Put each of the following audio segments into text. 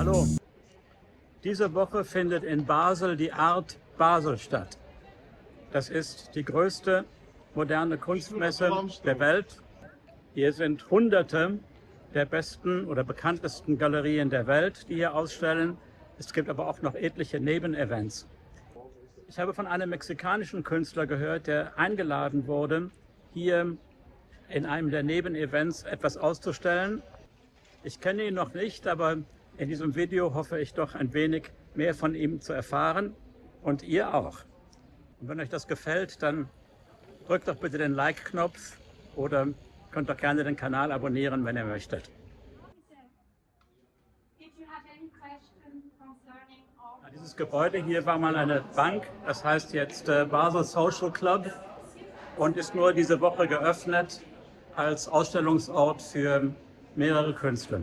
Hallo. Diese Woche findet in Basel die Art Basel statt. Das ist die größte moderne Kunstmesse der Welt. Hier sind Hunderte der besten oder bekanntesten Galerien der Welt, die hier ausstellen. Es gibt aber auch noch etliche Nebenevents. Ich habe von einem mexikanischen Künstler gehört, der eingeladen wurde, hier in einem der Nebenevents etwas auszustellen. Ich kenne ihn noch nicht, aber in diesem Video hoffe ich doch ein wenig mehr von ihm zu erfahren und ihr auch. Und wenn euch das gefällt, dann drückt doch bitte den Like-Knopf oder könnt doch gerne den Kanal abonnieren, wenn ihr möchtet. Dieses Gebäude hier war mal eine Bank, das heißt jetzt Basel Social Club und ist nur diese Woche geöffnet als Ausstellungsort für mehrere Künstler.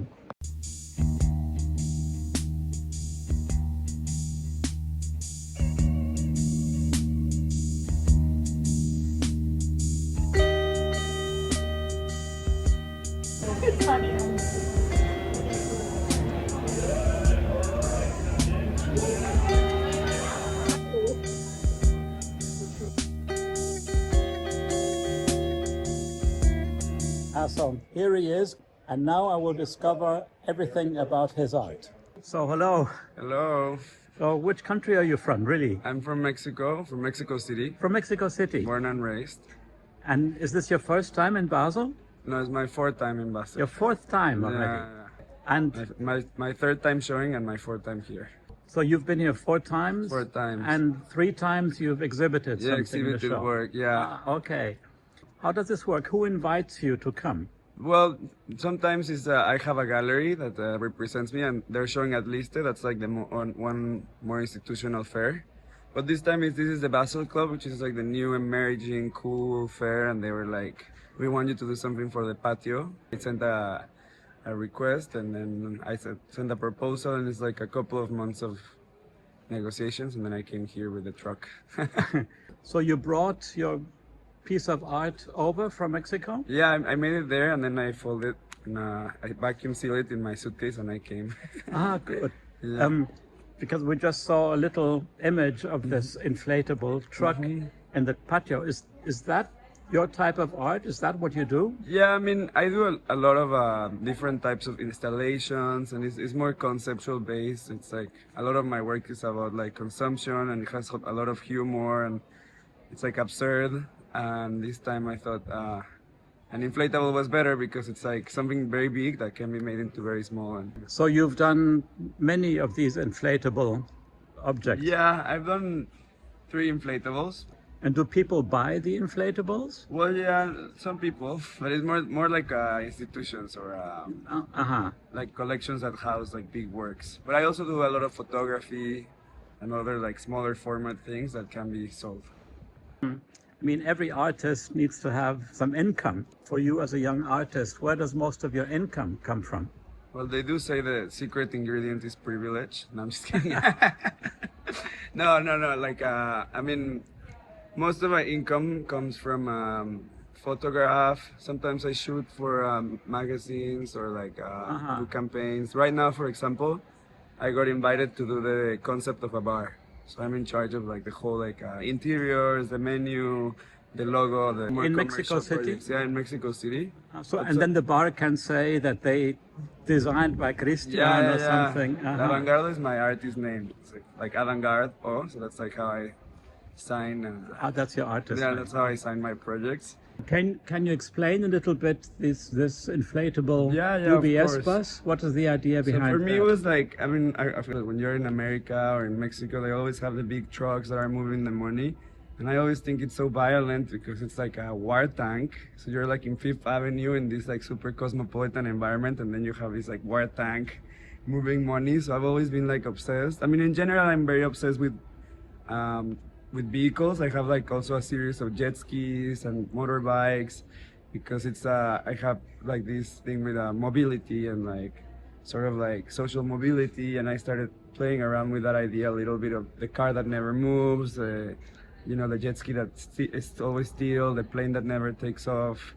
So here he is, and now I will discover everything about his art. So hello. Hello. So which country are you from, really? I'm from Mexico City. From Mexico City. Born and raised. And is this your first time in Basel? No, it's my fourth time in Basel. Your fourth time already? Yeah. And my third time showing and my fourth time here. So you've been here 4 times? 4 times. And 3 times you've exhibited something in the show? Work, yeah. Ah, okay. How does this work? Who invites you to come? Well, sometimes it's I have a gallery that represents me, and they're showing at Liste. That's like the one more institutional fair. But this time this is the Basel Club, which is like the new emerging cool fair, and they were like, we want you to do something for the patio. I sent a request, and then I sent a proposal, and it's like a couple of months of negotiations, and then I came here with the truck. So you brought your piece of art over from Mexico? Yeah, I made it there, and then I folded and I vacuum sealed it in my suitcase, and I came. Ah, good. Yeah. Because we just saw a little image of this inflatable truck in the patio. Is that your type of art? Is that what you do? Yeah, I mean, I do a lot of different types of installations, and it's more conceptual based. It's like a lot of my work is about like consumption, and it has a lot of humor, and it's like absurd. And this time I thought an inflatable was better because it's like something very big that can be made into very small. So you've done many of these inflatable objects? Yeah, I've done 3 inflatables. And do people buy the inflatables? Well, yeah, some people, but it's more like institutions or like collections that house like big works. But I also do a lot of photography and other like smaller format things that can be sold. I mean, every artist needs to have some income. For you as a young artist, where does most of your income come from? Well, they do say the secret ingredient is privilege. No, I'm just kidding. No. Like, I mean, most of my income comes from photograph. Sometimes I shoot for magazines or like do campaigns. Right now, for example, I got invited to do the concept of a bar. So I'm in charge of like the whole like interiors, the menu, the logo, the more in Mexico City. Projects. Yeah, in Mexico City. Then the bar can say that they designed by Christian or something. Avantgardo is my artist name. It's like Avantgardo. So that's like how I sign. And, that's your artist name. That's how I sign my projects. Can you explain a little bit this inflatable UBS bus? What is the idea behind it? So for me, it was like, I mean, I feel like when you're in America or in Mexico, they always have the big trucks that are moving the money. And I always think it's so violent because it's like a war tank. So you're like in Fifth Avenue in this like super cosmopolitan environment, and then you have this like war tank moving money. So I've always been like obsessed. I mean, in general, I'm very obsessed with vehicles. I have like also a series of jet skis and motorbikes because it's I have like this thing with mobility and like sort of like social mobility, and I started playing around with that idea a little bit of the car that never moves, you know, the jet ski that is always still, the plane that never takes off.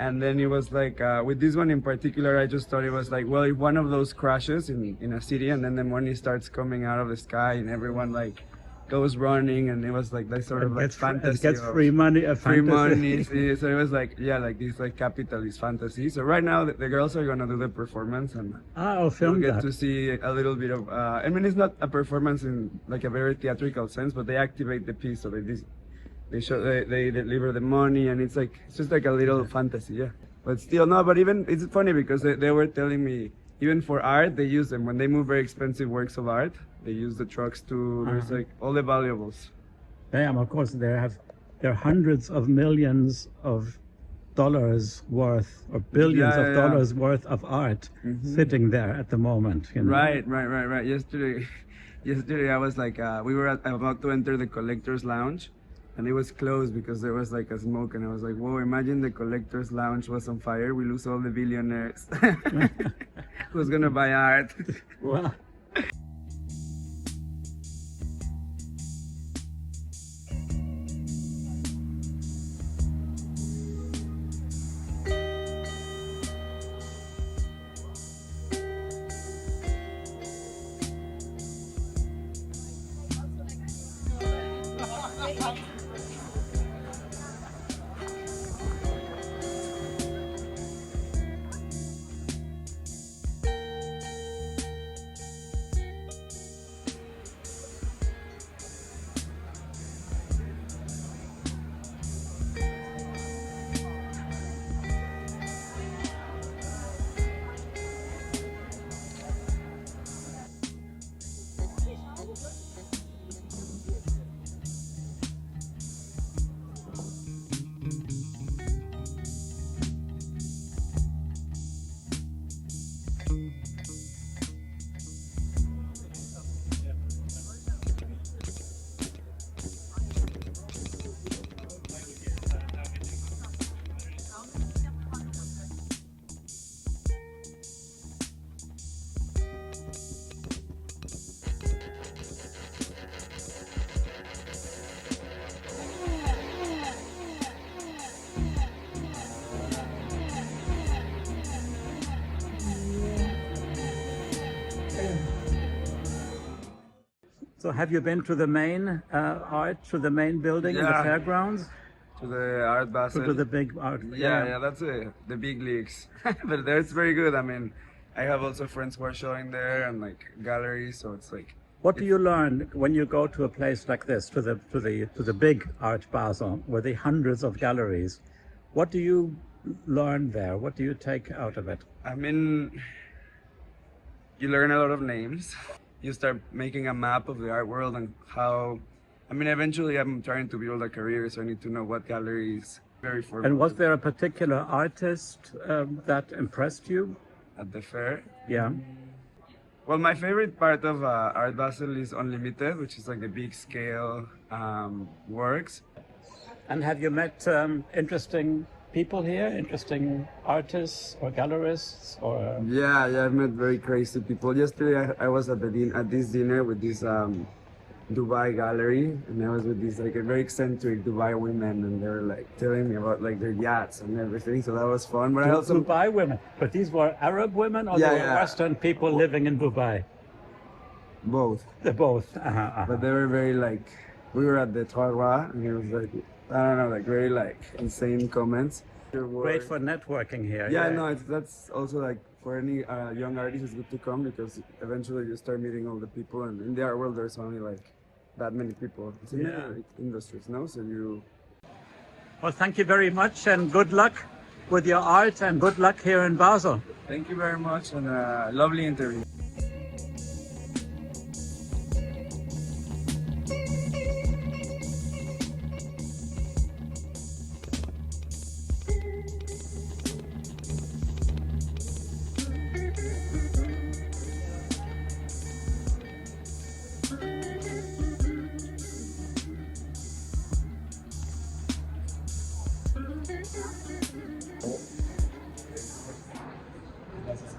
And then it was like, with this one in particular, I just thought it was like, well, if one of those crashes in a city and then the money starts coming out of the sky and everyone like goes running, and it was like that sort of like fantasy. It gets free money, a free fantasy. money. So it was like, yeah, like this like capitalist fantasy. So right now the girls are gonna do the performance, and I'll you'll film get that. to see a little bit of. I mean, it's not a performance in like a very theatrical sense, but they activate the piece. So they deliver the money, and it's just like a little fantasy, yeah. But still, no. But even it's funny because they were telling me, even for art, they use them when they move very expensive works of art. They use the trucks to there's like all the valuables. Yeah, of course, there are hundreds of millions of dollars worth or billions of dollars worth of art sitting there at the moment. You know? Right. Yesterday I was like, we were about to enter the collector's lounge, and it was closed because there was like a smoke, and I was like, whoa, imagine the collector's lounge was on fire. We lose all the billionaires. Who's gonna buy art? Well. So have you been to the main to the main building in the fairgrounds? To the Art Basel. To the big art. Yeah, that's the big leagues. But there it's very good. I mean, I have also friends who are showing there and like galleries, so it's like. What do you learn when you go to a place like this, to the big Art Basel, with the hundreds of galleries? What do you learn there? What do you take out of it? I mean, you learn a lot of names. You start making a map of the art world and how. I mean, eventually I'm trying to build a career, so I need to know what galleries very formal. And was there a particular artist that impressed you? At the fair? Yeah. Well, my favorite part of Art Basel is Unlimited, which is like the big scale works. And have you met interesting people here, interesting artists or gallerists, or? Yeah, I've met very crazy people. Yesterday I was at this dinner with this Dubai gallery, and I was with these like very eccentric Dubai women, and they were like telling me about like their yachts and everything. So that was fun. But I also Dubai women, but these were Arab women, or they were Western people living in Dubai? Both. They're both. But they were very like, we were at the Toira, and it was like, I don't know, like very like insane comments. Great for networking here. Yeah, no, that's also like for any young artist, it's good to come because eventually you start meeting all the people, and in the art world there's only like that many people. It's in industries, no? So you. Well, thank you very much, and good luck with your art, and good luck here in Basel. Thank you very much, and lovely interview.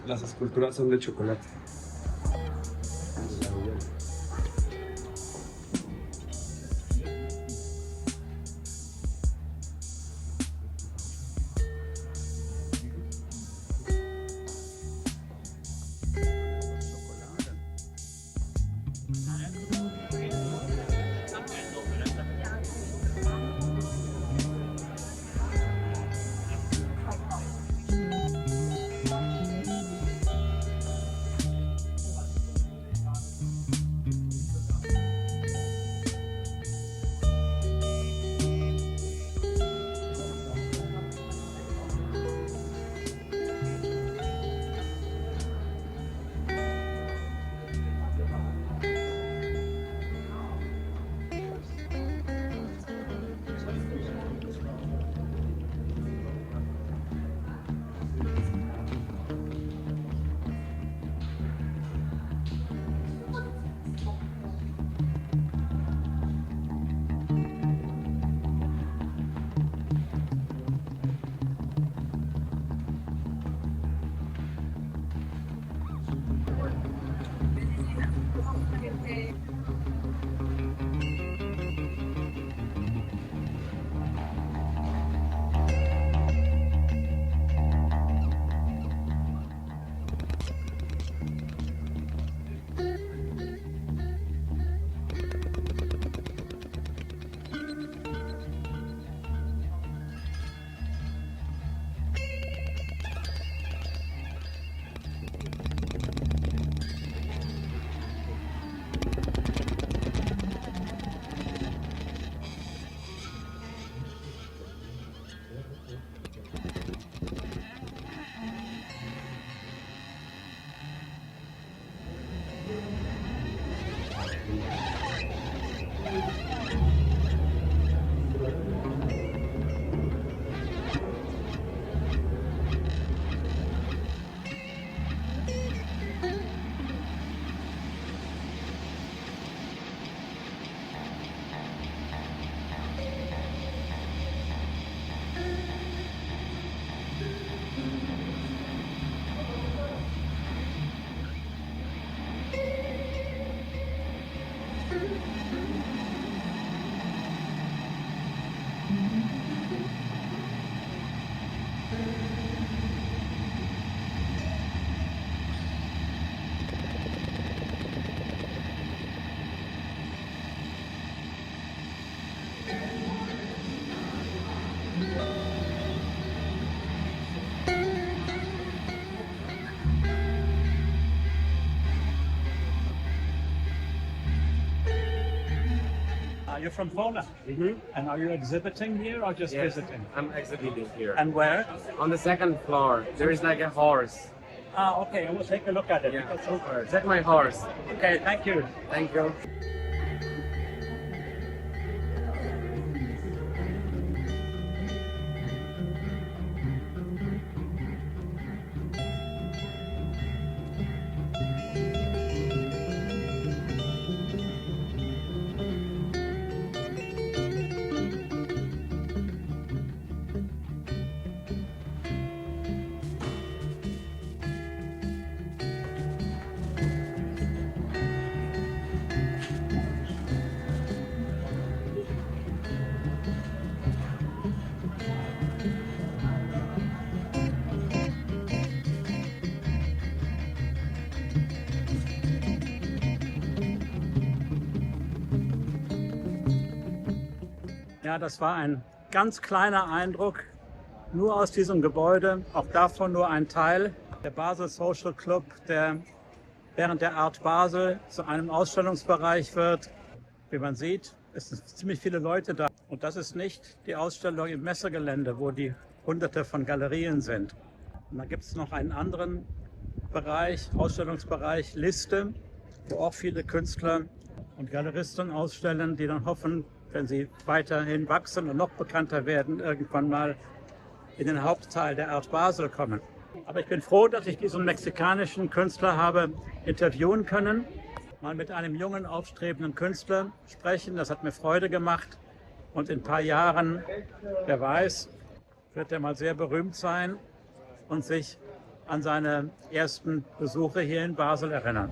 Las esculturas son de chocolate. You're from Poland, and are you exhibiting here or just Yes, visiting? I'm exhibiting here. And where? On the second floor, there is like a horse. Ah, okay, I will take a look at it. Yeah, Because- super. That's my horse. Okay, thank you. Thank you. Ja, das war ein ganz kleiner Eindruck, nur aus diesem Gebäude, auch davon nur ein Teil. Der Basel Social Club, der während der Art Basel zu einem Ausstellungsbereich wird. Wie man sieht, es sind ziemlich viele Leute da. Und das ist nicht die Ausstellung im Messegelände, wo die Hunderte von Galerien sind. Und dann gibt es noch einen anderen Bereich, Ausstellungsbereich Liste, wo auch viele Künstler und Galeristen ausstellen, die dann hoffen, wenn sie weiterhin wachsen und noch bekannter werden, irgendwann mal in den Hauptteil der Art Basel kommen. Aber ich bin froh, dass ich diesen mexikanischen Künstler habe interviewen können, mal mit einem jungen, aufstrebenden Künstler sprechen. Das hat mir Freude gemacht. Und in ein paar Jahren, wer weiß, wird er mal sehr berühmt sein und sich an seine ersten Besuche hier in Basel erinnern.